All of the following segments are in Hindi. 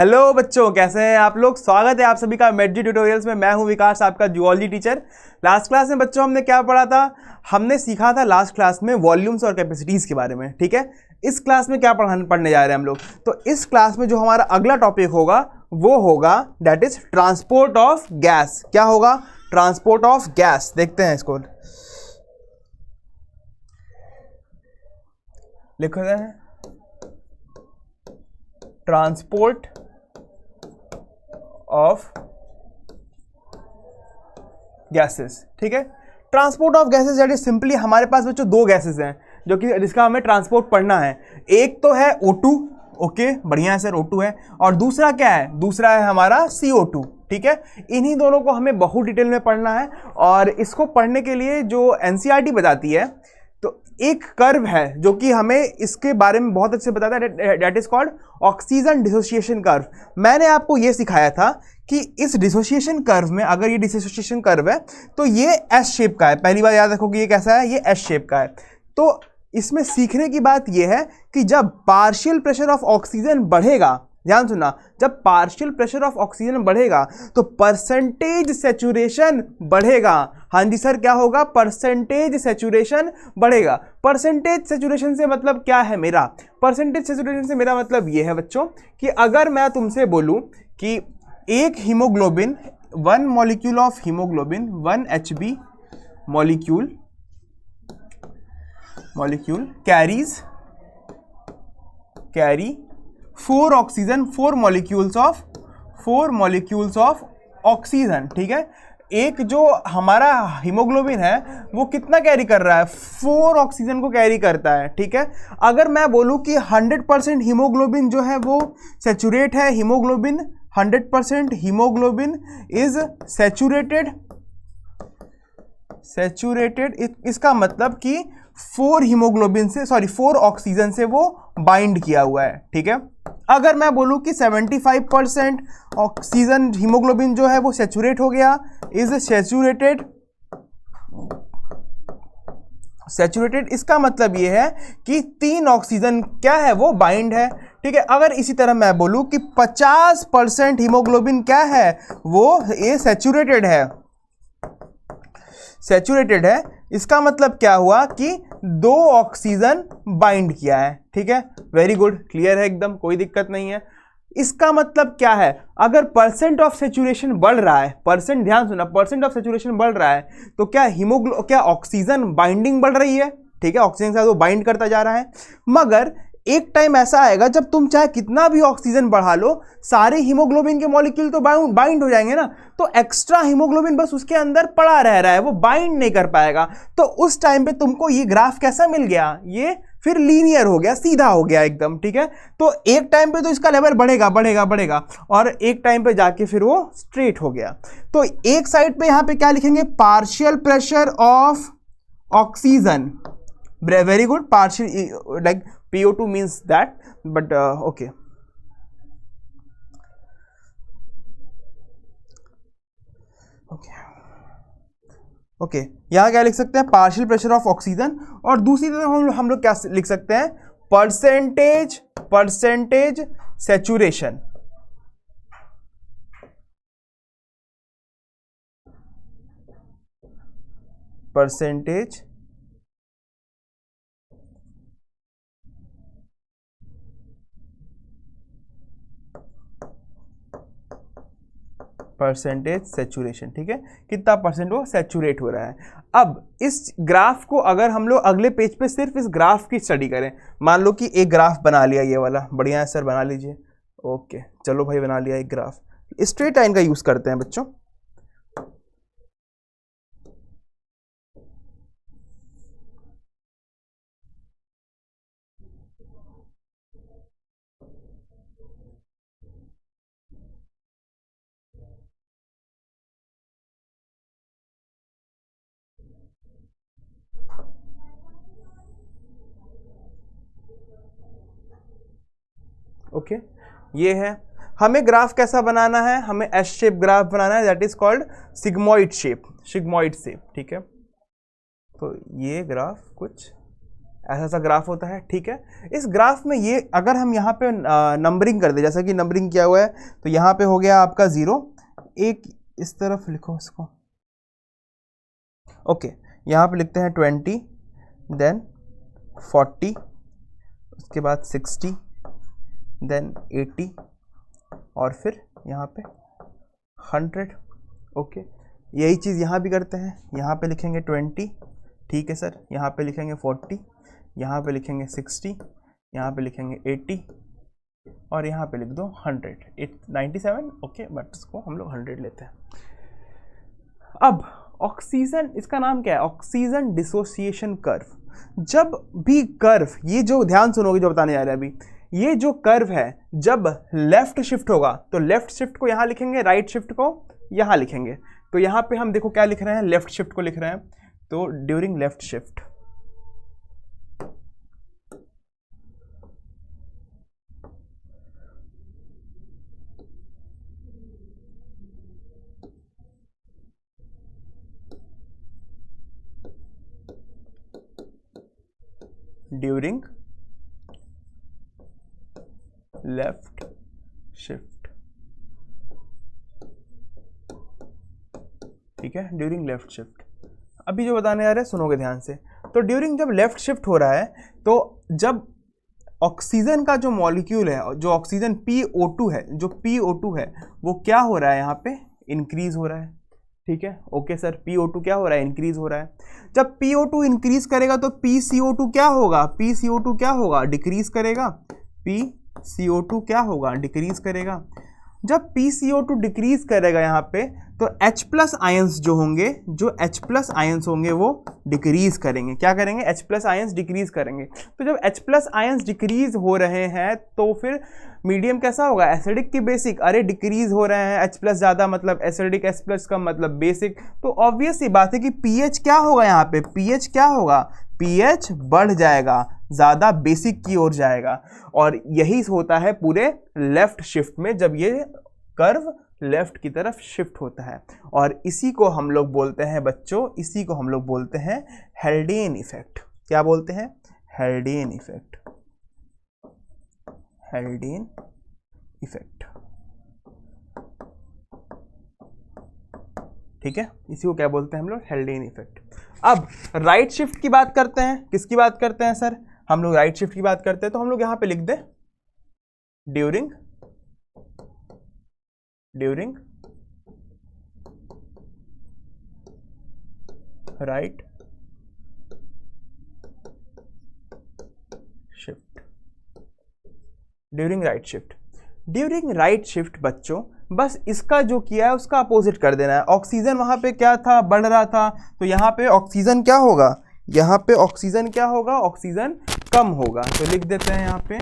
हेलो बच्चों, कैसे हैं आप लोग। स्वागत है आप सभी का मेडजी ट्यूटोरियल्स में। मैं हूं विकास, आपका जूलॉजी टीचर। लास्ट क्लास में बच्चों हमने क्या पढ़ा था? हमने सीखा था लास्ट क्लास में वॉल्यूम्स और कैपेसिटीज के बारे में। ठीक है, इस क्लास में क्या पढ़ने जा रहे हैं हम लोग? तो इस क्लास में जो हमारा अगला टॉपिक होगा वो होगा that is transport of gas. क्या होगा? Transport of gas. देखते हैं इसको, लिखते हैं ट्रांसपोर्ट ऑफ गैसेस। ठीक है, transport of gases that is simply हमारे पास बच्चों दो गैसेस हैं जो कि जिसका हमें ट्रांसपोर्ट पढ़ना है। एक तो है O2, ओके बढ़िया है सर, O2 है। और दूसरा क्या है? दूसरा है हमारा CO2। ठीक है, इन्हीं दोनों को हमें बहुत डिटेल में पढ़ना है। और इसको पढ़ने के लिए जो NCERT बताती है, तो एक कर्व है जो कि हमें इसके बारे में बहुत अच्छे बताता है, that is called oxygen dissociation curve. मैंने आपको ये सिखाया था कि इस डिसोसिएशन कर्व में, अगर ये डिसोसिएशन कर्व है तो ये एस शेप का है। पहली बार याद रखो कि ये कैसा है, ये एस शेप का है। तो इसमें सीखने की बात यह है कि जब पार्शियल प्रेशर ऑफ ऑक्सीजन बढ़ेगा, ध्यान सुनना, जब पार्शियल प्रेशर ऑफ ऑक्सीजन बढ़ेगा तो परसेंटेज सैचुरेशन बढ़ेगा। हाँ जी सर, क्या होगा? परसेंटेज सैचुरेशन बढ़ेगा। परसेंटेज सैचुरेशन से मतलब क्या है मेरा? परसेंटेज सैचुरेशन से मेरा मतलब ये है बच्चों कि अगर मैं तुमसे बोलूं कि एक haemoglobin, one molecule of haemoglobin, 1 HB molecule carry 4 oxygen, 4 molecules of oxygen. ठीक है, एक जो हमारा हीमोग्लोबिन है वो कितना कैरी कर रहा है? 4 ऑक्सीजन को कैरी करता है। ठीक है, अगर मैं बोलूं कि 100% हीमोग्लोबिन जो है वो सैचुरेट है, हीमोग्लोबिन 100% हीमोग्लोबिन इज सैचुरेटेड, इसका मतलब कि 4 ऑक्सीजन से वो बाइंड किया हुआ है। ठीक है, अगर मैं बोलूं कि 75% ऑक्सीजन हीमोग्लोबिन जो है वो सैचुरेट हो गया, इज सैचुरेटेड, इसका मतलब ये है कि 3 ऑक्सीजन क्या है? वो बाइंड है। ठीक है, अगर इसी तरह मैं बोलूं कि 50% हीमोग्लोबिन क्या है? वो ये सैचुरेटेड है, इसका मतलब क्या हुआ कि 2 ऑक्सीजन बाइंड किया है। ठीक है, वेरी गुड, क्लियर है एकदम, कोई दिक्कत नहीं है। इसका मतलब क्या है? अगर परसेंट ऑफ सैचुरेशन बढ़ रहा है, परसेंट, ध्यान सुना, परसेंट ऑफ सैचुरेशन बढ़ रहा है तो क्या ऑक्सीजन बाइंडिंग बढ़ रही है? ठीक है, ऑक्सीजन के साथ वो बाइंड करता जा रहा है। मगर एक टाइम ऐसा आएगा जब तुम चाहे कितना भी ऑक्सीजन बढ़ा लो, सारे हीमोग्लोबिन के मॉलिक्यूल तो बाइंड हो जाएंगे ना, तो एक्स्ट्रा हीमोग्लोबिन बस उसके अंदर पड़ा रह रहा है, वो बाइंड नहीं कर पाएगा। तो उस टाइम पे तुमको ये ग्राफ कैसा मिल गया? ये फिर लीनियर हो गया, सीधा हो गया एकदम। ठीक है, तो एक टाइम पे तो इसका लेवल बढ़ेगा और एक टाइम पे जाके फिर वो स्ट्रेट हो गया। तो एक साइड पे यहां पे क्या लिखेंगे? Partial pressure of oxygen. Very good, partial, like PO2 means that, but okay. Okay, यहां क्या लिख सकते हैं? Partial pressure of oxygen. और दूसरी तरफ हम लोग क्या लिख सकते हैं? Percentage saturation. Percentage saturation. ठीक है, कितना परसेंट वो सैचुरेट हो रहा है। अब इस ग्राफ को अगर हम लोग अगले पेज पे सिर्फ इस ग्राफ की स्टडी करें, मान लो कि एक ग्राफ बना लिया, ये वाला, बढ़िया है सर, बना लीजिए। ओके चलो भाई, बना लिया एक ग्राफ। स्ट्रेट लाइन का यूज करते हैं बच्चों। ओके, ये है, हमें ग्राफ कैसा बनाना है? हमें एस शेप ग्राफ बनाना है, that is called sigmoid shape. ठीक है, तो ये ग्राफ कुछ ऐसा सा ग्राफ होता है, ठीक है। इस ग्राफ में ये अगर हम यहाँ पे नंबरिंग कर दे, जैसा कि नंबरिंग किया हुआ है, तो यहाँ पे हो गया आपका 0, एक इस तरफ लिखो इसको, ओके। यहाँ पे लिखते हैं 20, देन 40, उसके बाद 60, देन 80 और फिर यहाँ पे 100, ओके। यही चीज़ यहाँ भी करते हैं, यहाँ पे लिखेंगे 20, ठीक है सर, यहाँ पे लिखेंगे 40, यहाँ पे लिखेंगे 60, यहाँ पे लिखेंगे 80 और यहाँ पे लिख दो 100, 97, ओके, बट इसको हम लोग 100 लेते हैं। अब ऑक्सीजन, इसका नाम क्या है, ऑक्सीजन डिसोसिएशन कर्व। जब भी कर्व, ये जो ध्यान सुनोगे जो बताने जा रहे हैं अभी, ये जो कर्व है जब लेफ्ट शिफ्ट होगा तो लेफ्ट शिफ्ट को यहाँ लिखेंगे, राइट शिफ्ट को यहाँ लिखेंगे। तो यहाँ पे हम देखो क्या लिख रहे हैं, लेफ्ट शिफ्ट को लिख रहे हैं, तो during left shift during left shift, ठीक है, ड्यूरिंग लेफ्ट शिफ्ट। अभी जो बताने आ रहे हैं सुनोगे ध्यान से। तो ड्यूरिंग जब लेफ्ट शिफ्ट हो रहा है, तो जब ऑक्सीजन का जो मॉलिक्यूल है, जो ऑक्सीजन PO2 है, जो PO2 है वो क्या हो रहा है, यहाँ पे इंक्रीज हो रहा है, ठीक है, ओके सर। PO2 क्या हो रहा है, इंक्रीज हो रहा है। जब PO2 इंक्रीज करेगा तो PCO2 क्या होगा, PCO2 क्या होगा, डिक्रीज करेगा, PCO2 क्या होगा, डिक्रीज करेगा। जब PCO2 डिक्रीज करेगा यहाँ पे, तो H प्लस आयंस जो होंगे, जो H प्लस आयंस होंगे वो डिक्रीज करेंगे। क्या करेंगे, H प्लस आयंस डिक्रीज करेंगे। तो जब H प्लस आयंस डिक्रीज हो रहे हैं तो फिर मीडियम कैसा होगा, एसिडिक की बेसिक, अरे डिक्रीज हो रहे हैं, H प्लस ज़्यादा मतलब एसिडिक, H प्लस कम मतलब बेसिक। तो ऑब्वियस ही बात है कि pH क्या होगा, यहाँ पे pH क्या होगा, pH बढ़ जाएगा, ज़्यादा बेसिक की ओर जाएगा। और यही होता है पूरे लेफ्ट शिफ्ट में, जब ये कर्व लेफ्ट की तरफ शिफ्ट होता है। और इसी को हम लोग बोलते हैं बच्चों, इसी को हम लोग बोलते हैं हेल्डेन इफेक्ट। क्या बोलते हैं, हेल्डेन इफेक्ट, हेल्डेन इफेक्ट, ठीक है, इसी को क्या बोलते हैं हम लोग, हेल्डेन इफेक्ट। अब राइट शिफ्ट की बात करते हैं, किसकी बात करते हैं सर, हम लोग राइट शिफ्ट की बात करते हैं। तो हम लोग यहां पे लिख दे during right shift, during right shift. During right shift बच्चों, बस इसका जो किया है उसका अपोजिट कर देना है। ऑक्सीजन वहां पे क्या था, बढ़ रहा था, तो यहाँ पे ऑक्सीजन क्या होगा, यहाँ पे ऑक्सीजन क्या होगा, ऑक्सीजन कम होगा। तो लिख देते हैं यहाँ पे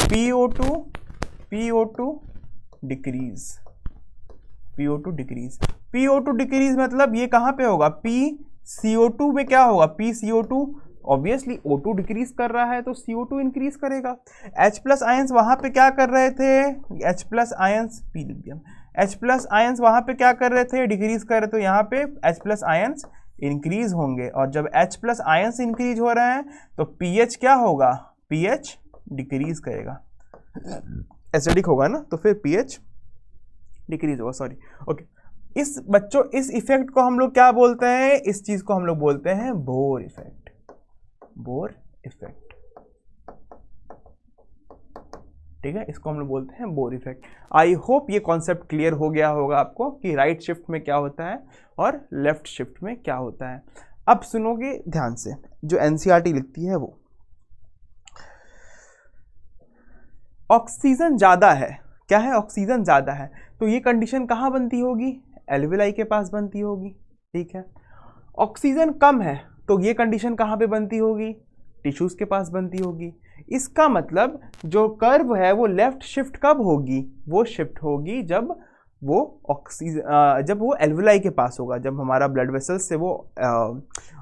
PO2 decrease, PO2 decrease. PO2 decrease मतलब ये कहाँ पे होगा, PCO2 में क्या होगा, PCO2 ऑब्वियसली O2 डिक्रीज कर रहा है तो CO2 इंक्रीज करेगा। H प्लस आयंस वहां पे क्या कर रहे थे, H प्लस आयंस P लिख दिया, H प्लस आयंस वहां पे क्या कर रहे थे, डिक्रीज कर रहे थे। तो यहाँ पे H प्लस आयंस इंक्रीज होंगे, और जब H प्लस आयंस इंक्रीज हो रहे हैं तो pH क्या होगा, pH डिक्रीज करेगा, एसिडिक होगा ना, तो फिर pH डिक्रीज होगा, सॉरी, ओके। इस बच्चों, इस इफेक्ट को हम लोग क्या बोलते हैं, इस चीज को हम लोग बोलते हैं बोर इफेक्ट, बोर इफेक्ट, ठीक है, इसको हम लोग बोलते हैं बोर इफेक्ट। आई होप ये कॉन्सेप्ट क्लियर हो गया होगा आपको कि राइट शिफ्ट में क्या होता है और लेफ्ट शिफ्ट में क्या होता है। अब सुनोगे ध्यान से, जो एनसीईआरटी लिखती है वो, ऑक्सीजन ज्यादा है, क्या है, ऑक्सीजन ज्यादा है, तो ये कंडीशन कहाँ बनती होगी, एल्विलाई के पास बनती होगी, ठीक है। ऑक्सीजन कम है तो ये कंडीशन कहाँ पे बनती होगी, टिश्यूज के पास बनती होगी। इसका मतलब जो कर्व है वो लेफ्ट शिफ्ट कब होगी, वो शिफ्ट होगी जब वो ऑक्सीजन, जब वो एल्विलाई के पास होगा, जब हमारा ब्लड वेसल्स से वो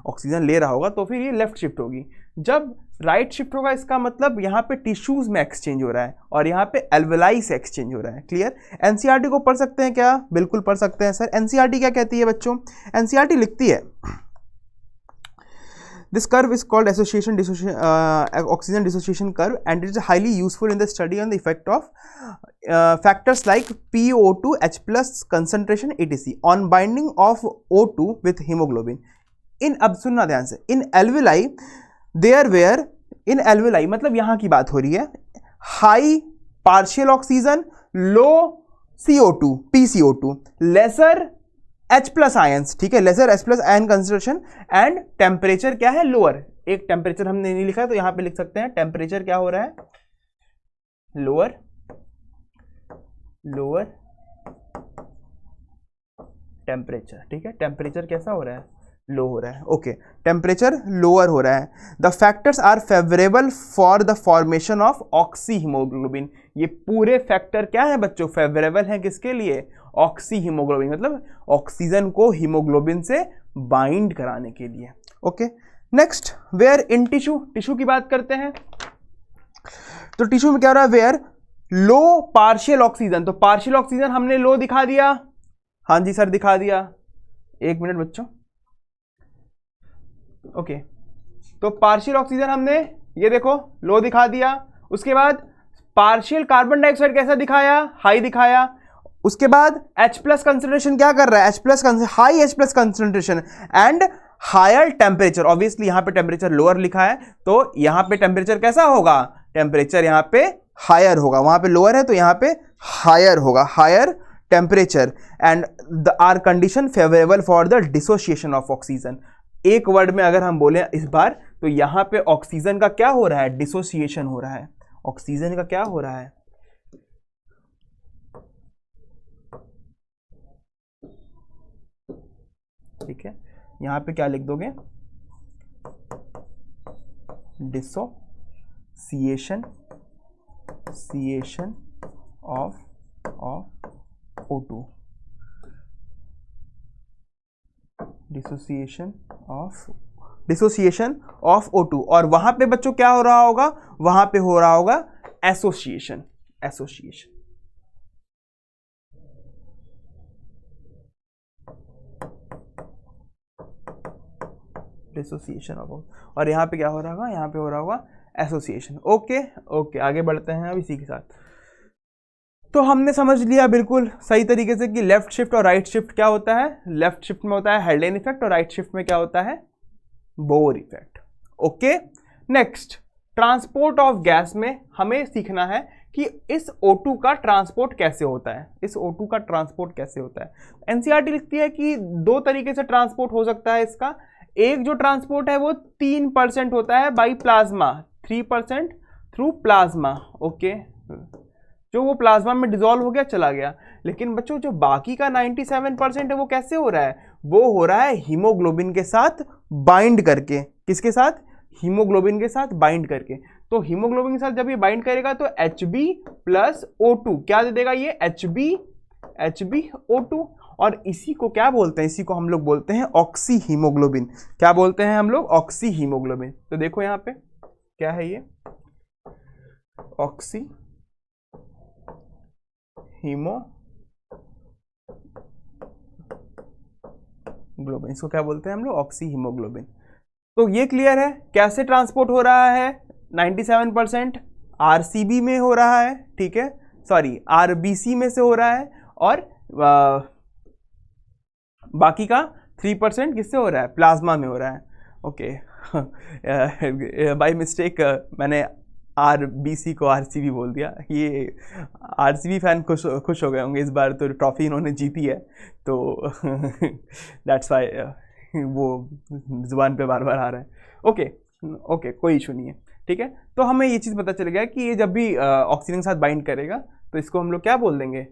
ऑक्सीजन ले रहा होगा, तो फिर ये लेफ्ट शिफ्ट होगी। जब राइट शिफ्ट होगा इसका मतलब यहाँ पे टिश्यूज में एक्सचेंज हो रहा है और यहाँ पे एल्विलाई से एक्सचेंज हो रहा है। क्लियर। एनसीईआरटी को पढ़ सकते हैं क्या, बिल्कुल पढ़ सकते हैं सर। एनसीईआरटी क्या कहती है बच्चों, एनसीईआरटी लिखती है This curve is called oxygen dissociation curve, and it is highly useful in the study on the effect of factors like PO2, H plus concentration etc. on binding of O2 with hemoglobin. अब सुनना ध्यान से, in alveoli there were, in alveoli मतलब यहाँ की बात हो रही है, high partial oxygen, low CO2 PCO2, lesser H plus ions, ठीक है, lesser H plus ion concentration, and temperature क्या है, लोअर. एक टेम्परेचर हमने नहीं लिखा है तो यहां पे लिख सकते हैं टेम्परेचर क्या हो रहा है, लोअर, लोअर टेम्परेचर. ठीक है, टेम्परेचर कैसा हो रहा है, लो हो रहा है. ओके, टेम्परेचर लोअर हो रहा है. The factors are favourable for the formation of oxy haemoglobin. ये पूरे फैक्टर क्या है बच्चों, फेवरेबल है किसके लिए, ऑक्सी हीमोग्लोबिन, मतलब ऑक्सीजन को हीमोग्लोबिन से बाइंड कराने के लिए. Okay, next, where in tissue. Tissue की बात करते हैं तो टिश्यू में क्या हो रहा है, वेयर लो पार्शियल ऑक्सीजन. तो पार्शियल ऑक्सीजन हमने लो दिखा दिया, हाँ जी सर दिखा दिया, एक मिनट बच्चों. ओके, तो पार्शियल ऑक्सीजन हमने ये देखो लो दिखा दिया. उसके बाद पार्शियल कार्बन डाइऑक्साइड कैसा दिखाया, हाई दिखाया. उसके बाद H प्लस कंसंट्रेशन क्या कर रहा है, H plus high H plus concentration and higher temperature. Obviously यहां पे टेम्परेचर लोअर लिखा है तो यहां पे टेम्परेचर कैसा होगा, टेम्परेचर यहां पे हायर होगा, वहां पे लोअर है तो यहां पे हायर होगा, higher temperature. And the are condition favourable for the dissociation of oxygen. एक वर्ड में अगर हम बोले इस बार तो यहां पे ऑक्सीजन का क्या हो रहा है, डिसोसिएशन हो रहा है. ऑक्सीजन का क्या हो रहा है, ठीक है, यहां पे क्या लिख दोगे, dissociation of O2, dissociation of O2. और वहां पे बच्चों क्या हो रहा होगा, वहां पे हो रहा होगा एसोसिएशन, डिसोसिएशन ऑफ, और यहाँ पे क्या हो रहा होगा, यहाँ पे हो रहा होगा एसोसिएशन. ओके, आगे बढ़ते हैं अब इसी के साथ. तो हमने समझ लिया बिल्कुल सही तरीके से कि लेफ्ट शिफ्ट और राइट शिफ्ट क्या होता है. लेफ्ट शिफ्ट में होता है हेल्डेन इफेक्ट और राइट शिफ्ट में क्या होता है, Bohr effect. Okay, next, transport of gas में हमें सीखना है कि इस O2 का ट्रांसपोर्ट कैसे होता है, इस O2 का ट्रांसपोर्ट कैसे होता है. एनसीईआरटी लिखती है कि दो तरीके से ट्रांसपोर्ट हो सकता है इसका. एक जो ट्रांसपोर्ट है वो 3% होता है by plasma, 3% through plasma. Okay, जो वो प्लाज्मा में डिसॉल्व हो गया चला गया. लेकिन बच्चों जो बाकी का 97% है वो कैसे हो रहा है, वो हो रहा है हीमोग्लोबिन के साथ बाइंड करके. किसके साथ, हीमोग्लोबिन के साथ बाइंड करके. तो हीमोग्लोबिन के साथ जब ये बाइंड करेगा तो Hb प्लस O2 क्या दे देगा, ये HbO2. और इसी को क्या बोलते हैं, इसी को हम लोग बोलते हैं ऑक्सी हीमोग्लोबिन. क्या बोलते हैं हम लोग, ऑक्सी हीमोग्लोबिन. तो देखो यहाँ पे क्या है, ये ऑक्सी हीमोग्लोबिन, इसको क्या बोलते हैं हम लोग, ऑक्सी हीमोग्लोबिन. तो ये क्लियर है कैसे ट्रांसपोर्ट हो रहा है. 97% आरसीबी में हो रहा है, ठीक है, सॉरी आरबीसी में से हो रहा है, और बाकी का 3% किससे हो रहा है, प्लाज्मा में हो रहा है. ओके, बाय मिस्टेक मैंने आरबीसी को आरसीबी बोल दिया. ये आरसीबी फैन खुश हो गए होंगे इस बार, तो ट्रॉफी इन्होंने जीती है तो दैट्स वाई वो जुबान पे बार बार आ रहा है. ओके, कोई इशू नहीं है, ठीक है. तो हमें ये चीज़ पता चल गया कि ये जब भी ऑक्सीजन के साथ बाइंड करेगा तो इसको हम लोग क्या बोल देंगे,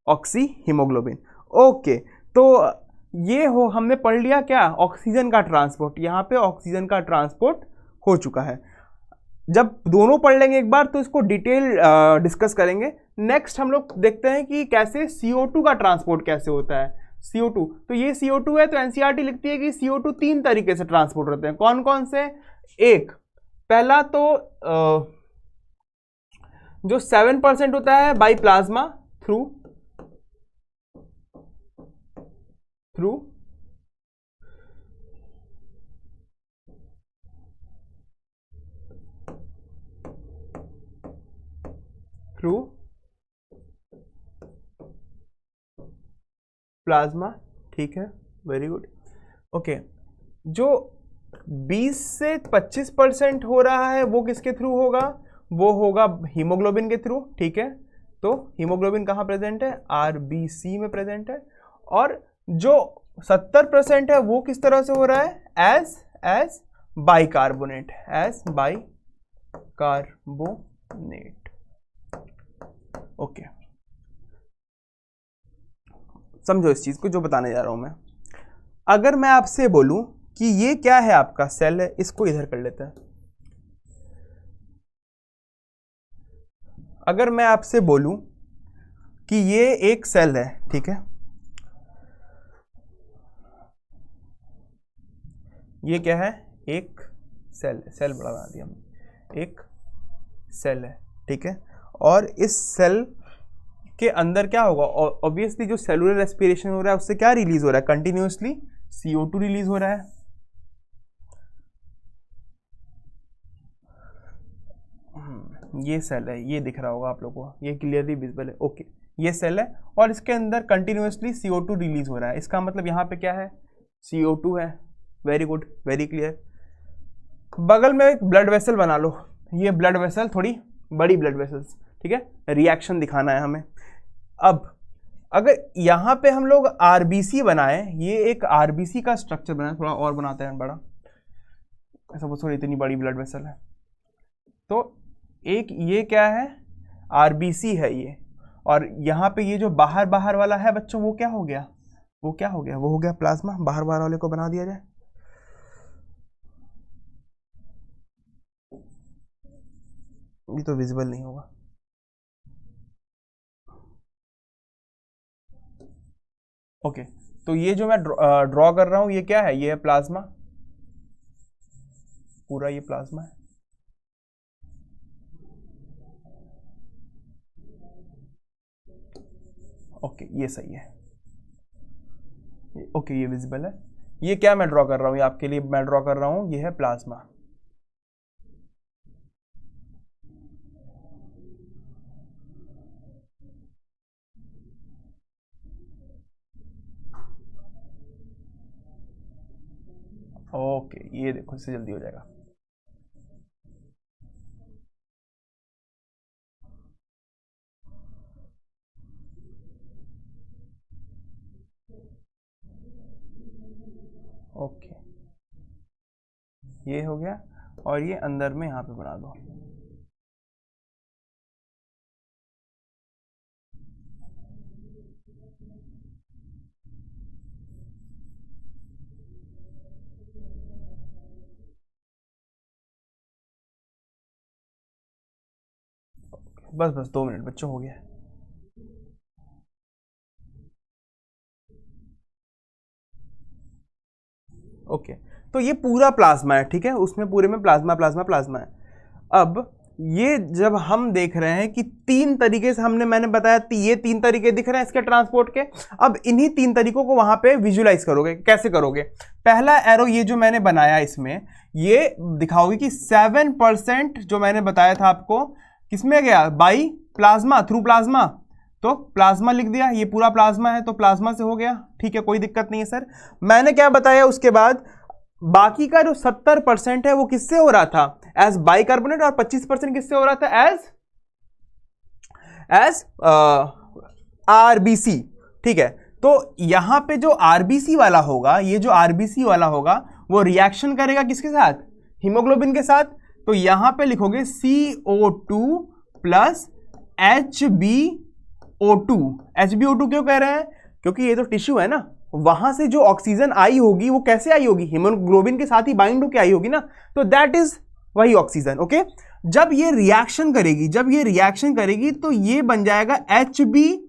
ऑक्सी हीमोग्लोबिन. ओके, तो ये हमने पढ़ लिया क्या, ऑक्सीजन का ट्रांसपोर्ट. यहाँ पे ऑक्सीजन का ट्रांसपोर्ट हो चुका है. जब दोनों पढ़ लेंगे एक बार तो इसको डिटेल डिस्कस करेंगे. नेक्स्ट हम लोग देखते हैं कि कैसे CO2 का ट्रांसपोर्ट कैसे होता है. CO2, तो ये CO2 है तो एनसीईआरटी लिखती है कि CO2 तीन तरीके से ट्रांसपोर्ट होते हैं. कौन कौन से, एक, पहला तो जो 7% होता है by plasma through through plasma, ठीक है, वेरी गुड। ओके, जो 20 से 25% हो रहा है वो किसके थ्रू होगा? वो होगा हीमोग्लोबिन के थ्रू, ठीक है। तो हीमोग्लोबिन कहाँ प्रेजेंट है? आरबीसी में प्रेजेंट है। और जो 70% है वो किस तरह से हो रहा है? As bicarbonate, as bicarbonate. Okay, समझो इस चीज को जो बताने जा रहा हूं मैं। अगर मैं आपसे बोलूं कि ये क्या है, आपका सेल है, इसको इधर कर लेते हैं। अगर मैं आपसे बोलूं कि ये एक सेल है, ठीक है, ये क्या है? एक सेल है, सेल बड़ा दिया हमने, एक सेल है, ठीक है। और इस सेल के अंदर क्या होगा? ऑब्वियसली जो सेलुलर रेस्पिरेशन हो रहा है उससे क्या रिलीज हो रहा है? कंटिन्यूअसली CO2 रिलीज हो रहा है। ये सेल है, ये दिख रहा होगा आप लोगों को, ये क्लियरली विजिबल है। ओके, ये सेल है और इसके अंदर कंटिन्यूअसली CO2 रिलीज हो रहा है। इसका मतलब यहाँ पे क्या है? CO2 है। Very good, very clear. बगल में एक ब्लड वेसल बना लो, ये ब्लड वेसल थोड़ी बड़ी ब्लड वेसल्स, ठीक है, रिएक्शन दिखाना है हमें। अब अगर यहाँ पे हम लोग आरबीसी बनाए, ये एक आरबीसी का स्ट्रक्चर बनाए, थोड़ा और बनाते हैं बड़ा, ऐसा थोड़ी इतनी बड़ी ब्लड वेसल है, तो एक ये क्या है? आरबीसी है ये। और यहाँ पे ये जो बाहर बाहर वाला है बच्चों, वो क्या हो गया? वो क्या हो गया? वो हो गया प्लाज्मा। बाहर बाहर वाले को बना दिया जाए, ये तो विजिबल नहीं होगा। ओके, तो ये जो मैं ड्रॉ कर रहा हूं, ये क्या है? ये है प्लाज्मा, पूरा ये प्लाज्मा है। ओके, ये सही है। ओके, ये विजिबल है। ये क्या मैं ड्रॉ कर रहा हूं? ये आपके लिए मैं ड्रॉ कर रहा हूं, ये है प्लाज्मा। ओके, ये देखो, इससे जल्दी हो जाएगा। ओके, ये हो गया और ये अंदर में यहाँ पे बना दो। बस बस 2 मिनट बच्चों, हो गया। ओके, तो ये पूरा प्लाज्मा है, ठीक है, उसमें पूरे में प्लाज्मा प्लाज्मा प्लाज्मा है। अब ये जब हम देख रहे हैं कि 3 तरीके से मैंने बताया, ये 3 तरीके दिख रहे हैं इसके ट्रांसपोर्ट के। अब इन्हीं 3 तरीकों को वहां पे विजुलाइज करोगे, कैसे करोगे? पहला एरो ये जो मैंने बनाया, इसमें ये दिखाओगे कि 7% जो मैंने बताया था आपको, किसमें गया? By plasma, through plasma. तो प्लाज्मा लिख दिया, ये पूरा प्लाज्मा है तो प्लाज्मा से हो गया, ठीक है, कोई दिक्कत नहीं है सर। मैंने क्या बताया उसके बाद? बाकी का जो 70% है वो किससे हो रहा था? As bicarbonate. और 25% किससे हो रहा था? एज आरबीसी, ठीक है। तो यहां पे जो आरबीसी वाला होगा, ये जो आरबीसी वाला होगा वो रिएक्शन करेगा किसके साथ? हीमोग्लोबिन के साथ। तो यहां पे लिखोगे CO2 प्लस HbO2। HbO2 क्यों कह रहे हैं? क्योंकि ये तो टिश्यू है ना, वहां से जो ऑक्सीजन आई होगी वो कैसे आई होगी? हीमोग्लोबिन के साथ ही बाइंड होकर आई होगी ना, तो दैट इज वही ऑक्सीजन। ओके, जब ये रिएक्शन करेगी तो ये बन जाएगा HbCO2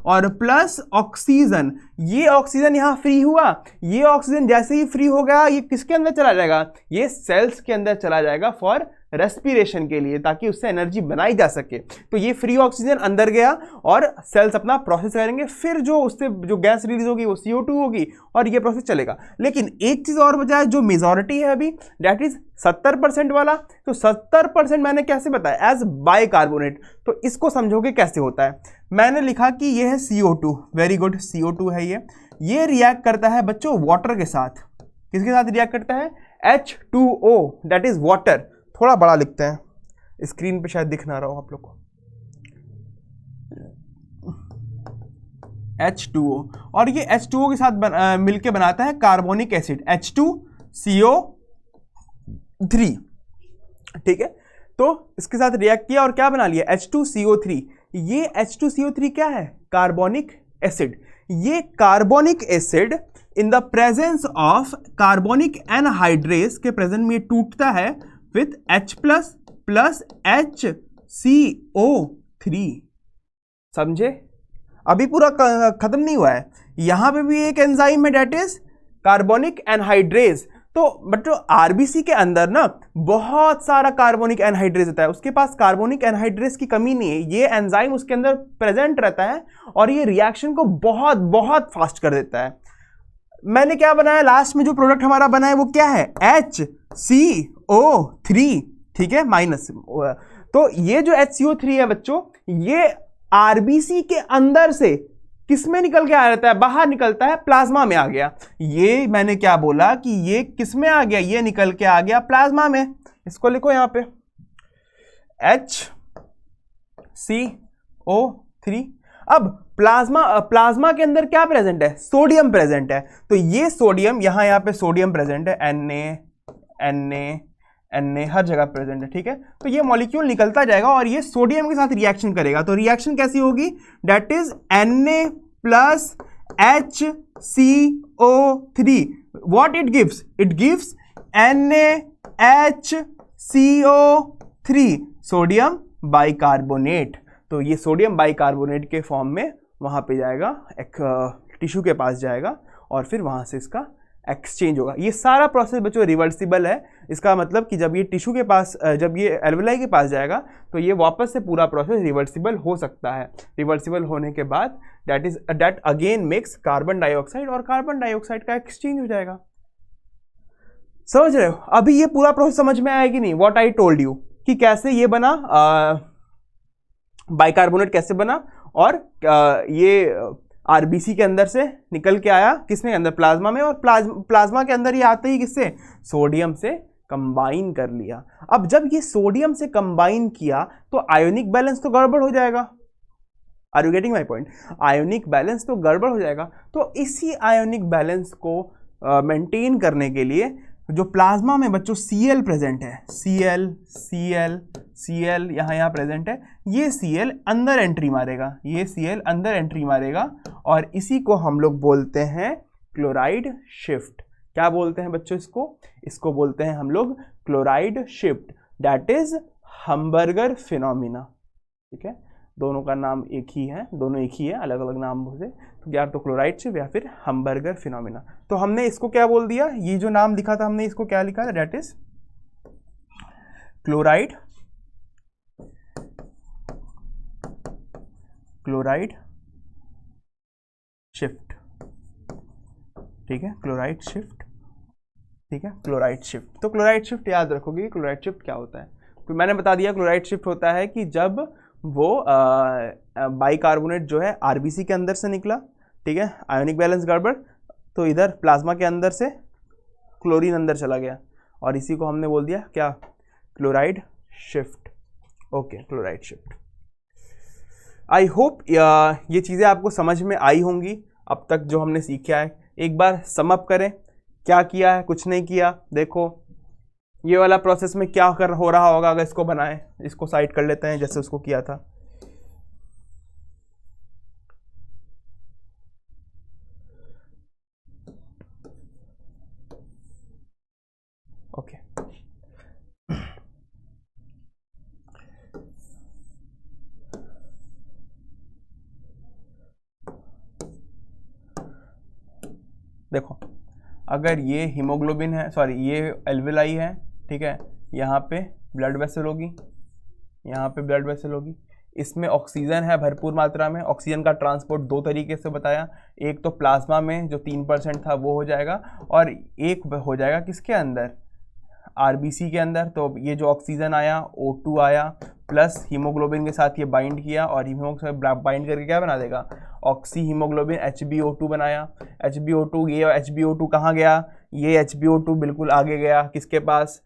और प्लस ऑक्सीजन। ये ऑक्सीजन यहां फ्री हुआ, ये ऑक्सीजन जैसे ही फ्री हो गया, ये किसके अंदर चला जाएगा? ये सेल्स के अंदर चला जाएगा फॉर रेस्पिरेशन के लिए, ताकि उससे एनर्जी बनाई जा सके। तो ये फ्री ऑक्सीजन अंदर गया और सेल्स अपना प्रोसेस करेंगे, फिर जो उससे जो गैस रिलीज होगी वो CO2 होगी और ये प्रोसेस चलेगा। लेकिन एक चीज़ और बचा है, जो मेजॉरिटी है अभी, दैट इज 70% वाला। तो 70% मैंने कैसे बताया, एज बाइकार्बोनेट। तो इसको समझोगे कैसे होता है। मैंने लिखा कि ये है CO2, वेरी गुड, CO2 है ये रिएक्ट करता है बच्चों वाटर के साथ। किसके साथ रिएक्ट करता है? H2O, that is water. थोड़ा बड़ा लिखते हैं, स्क्रीन पे शायद दिख ना रहा हो आप लोग को। H2O, और ये H2O के साथ मिलके बनाता है कार्बोनिक एसिड H2CO3, ठीक है। तो इसके साथ रिएक्ट किया और क्या बना लिया? H2CO3। ये H2CO3 क्या है? Carbonic acid. ये carbonic acid in the presence of carbonic anhydrase के प्रेजेंट में टूटता है विथ H प्लस HCO3। समझे? अभी पूरा खत्म नहीं हुआ है, यहां पे भी एक एंजाइम है, डेट इज कार्बोनिक एनहाइड्रेस। तो बच्चों आरबीसी के अंदर ना बहुत सारा कार्बोनिक एनहाइड्रेस होता है, उसके पास कार्बोनिक एनहाइड्रेस की कमी नहीं है, ये एंजाइम उसके अंदर प्रेजेंट रहता है और ये रिएक्शन को बहुत बहुत फास्ट कर देता है। मैंने क्या बनाया, लास्ट में जो प्रोडक्ट हमारा बना है वो क्या है? HCO3, ठीक है, माइनस। तो ये जो HCO3 है बच्चों, ये आरबीसी के अंदर से किस में निकल के आ जाता है? बाहर निकलता है, प्लाज्मा में आ गया। ये मैंने क्या बोला कि ये किस में आ गया? ये निकल के आ गया प्लाज्मा में। इसको लिखो यहां पे HCO3। अब प्लाज्मा के अंदर क्या प्रेजेंट है? सोडियम प्रेजेंट है। तो ये सोडियम यहां पे सोडियम प्रेजेंट है, Na हर जगह प्रेजेंट है, ठीक है। तो ये मॉलिक्यूल निकलता जाएगा और ये सोडियम के साथ रिएक्शन करेगा। तो रिएक्शन कैसी होगी? That is Na plus HCO3। What it gives? It gives NaHCO3, sodium bicarbonate. तो ये सोडियम बाइकार्बोनेट के फॉर्म में वहां पे जाएगा, एक टिश्यू के पास जाएगा और फिर वहां से इसका एक्सचेंज होगा। ये सारा प्रोसेस बच्चों रिवर्सिबल है। इसका मतलब कि जब ये टिश्यू के पास, जब ये एल्वेलाई के पास जाएगा तो ये वापस से पूरा प्रोसेस रिवर्सिबल हो सकता है। रिवर्सिबल होने के बाद that again makes carbon dioxide और कार्बन डाइऑक्साइड का एक्सचेंज हो जाएगा। समझ रहे हो? अभी ये पूरा प्रोसेस समझ में आया कि नहीं? व्हाट आई टोल्ड यू कि कैसे ये बना, बाइकार्बोनेट कैसे बना, और ये आरबीसी के अंदर से निकल के आया किसमें? अंदर प्लाज्मा में, और प्लाज्मा के अंदर ये आते ही किससे? सोडियम से कंबाइन कर लिया। अब जब ये सोडियम से कंबाइन किया तो आयोनिक बैलेंस तो गड़बड़ हो जाएगा। Are you getting my point? Ionic balance तो गड़बड़ हो जाएगा। तो इसी आयोनिक बैलेंस को मेंटेन करने के लिए जो प्लाज्मा में बच्चों Cl प्रेजेंट है, Cl यहाँ प्रेजेंट है, ये Cl अंदर एंट्री मारेगा, ये Cl अंदर एंट्री मारेगा और इसी को हम लोग बोलते हैं क्लोराइड शिफ्ट। क्या बोलते हैं बच्चों इसको? इसको बोलते हैं हम लोग chloride shift, that is Hamburger phenomena, ठीक है। दोनों का नाम एक ही है, दोनों एक ही है, अलग अलग नाम से, या तो क्लोराइड शिफ्ट या फिर हम्बर्गर फिनोमिना। तो हमने इसको क्या बोल दिया? ये जो नाम लिखा था हमने इसको क्या लिखा था? दैट इज क्लोराइड शिफ्ट, ठीक है, क्लोराइड शिफ्ट, ठीक है, क्लोराइड शिफ्ट। तो क्लोराइड शिफ्ट याद रखोगे, क्लोराइड शिफ्ट क्या होता है? तो मैंने बता दिया क्लोराइड शिफ्ट होता है कि जब वो बाइकार्बोनेट जो है आरबीसी के अंदर से निकला, ठीक है, आयोनिक बैलेंस गड़बड़, तो इधर प्लाज्मा के अंदर से क्लोरीन अंदर चला गया और इसी को हमने बोल दिया क्या? Chloride shift. Okay, chloride shift. I hope ये चीज़ें आपको समझ में आई होंगी अब तक जो हमने सीखा है। एक बार सम अप करें, क्या किया है, कुछ नहीं किया। देखो ये वाला प्रोसेस में क्या हो रहा होगा अगर इसको बनाएं, इसको साइड कर लेते हैं जैसे उसको किया था। ओके, देखो अगर ये हीमोग्लोबिन है, सॉरी ये एल्वेलाई है, ठीक है, यहाँ पे ब्लड वेसल होगी, यहाँ पे ब्लड वेसल होगी। इसमें ऑक्सीजन है भरपूर मात्रा में। ऑक्सीजन का ट्रांसपोर्ट दो तरीके से बताया, एक तो प्लाज्मा में जो 3% था वो हो जाएगा, और एक हो जाएगा किसके अंदर, आरबीसी के अंदर। तो ये जो ऑक्सीजन आया, O2 आया, प्लस हीमोग्लोबिन के साथ ये बाइंड किया, और हीमोग्लोबिन बाइंड करके क्या बना देगा, ऑक्सी हीमोग्लोबिन HbO2 बनाया। HbO2, ये HbO2 कहाँ गया, ये HbO2 बिल्कुल आगे गया, किसके पास,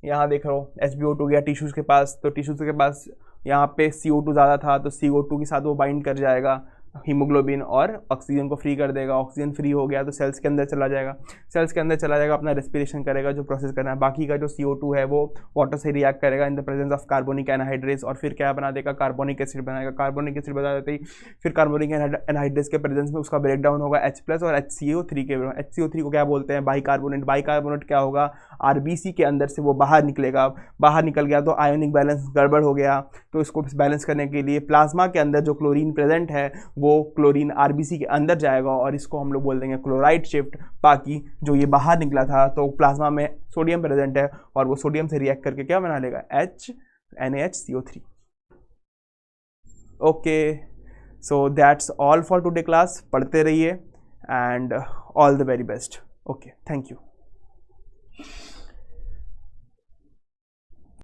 यहाँ देख रहे हो HbO2 गया टिश्यूज़ के पास। तो टिश्यूज़ के पास यहाँ पे CO2 ज़्यादा था, तो CO2 के साथ वो बाइंड कर जाएगा हीमोग्लोबिन और ऑक्सीजन को फ्री कर देगा। ऑक्सीजन फ्री हो गया तो सेल्स के अंदर चला जाएगा, सेल्स के अंदर चला जाएगा, अपना रेस्पिरेशन करेगा, जो प्रोसेस करना है। बाकी का जो CO2 है वो वाटर से रिएक्ट करेगा इन the presence of carbonic anhydrase, और फिर क्या बना देगा, कार्बोनिक एसिड बनाएगा। कार्बोनिक एसिड बना देते ही फिर कार्बोनिक एनहाइड्रेस के प्रेजेंस में उसका ब्रेक डाउन होगा H+ और HCO3 के। HCO3 को क्या बोलते हैं, बाइकार्बोनेट। बाइकार्बोनेट क्या होगा, आरबीसी के अंदर से वो बाहर निकलेगा, बाहर निकल गया तो आयोनिक बैलेंस गड़बड़ हो गया। तो इसको बैलेंस करने के लिए प्लाज्मा के अंदर जो क्लोरीन प्रेजेंट है वो क्लोरीन आरबीसी के अंदर जाएगा, और इसको हम लोग बोल देंगे क्लोराइड शिफ्ट। बाकी जो ये बाहर निकला था तो प्लाज्मा में सोडियम प्रेजेंट है, और वो सोडियम से रिएक्ट करके क्या बना लेगा, NaHCO3। Okay, so that's all for today class. पढ़ते रहिए and all the very best. Okay, thank you.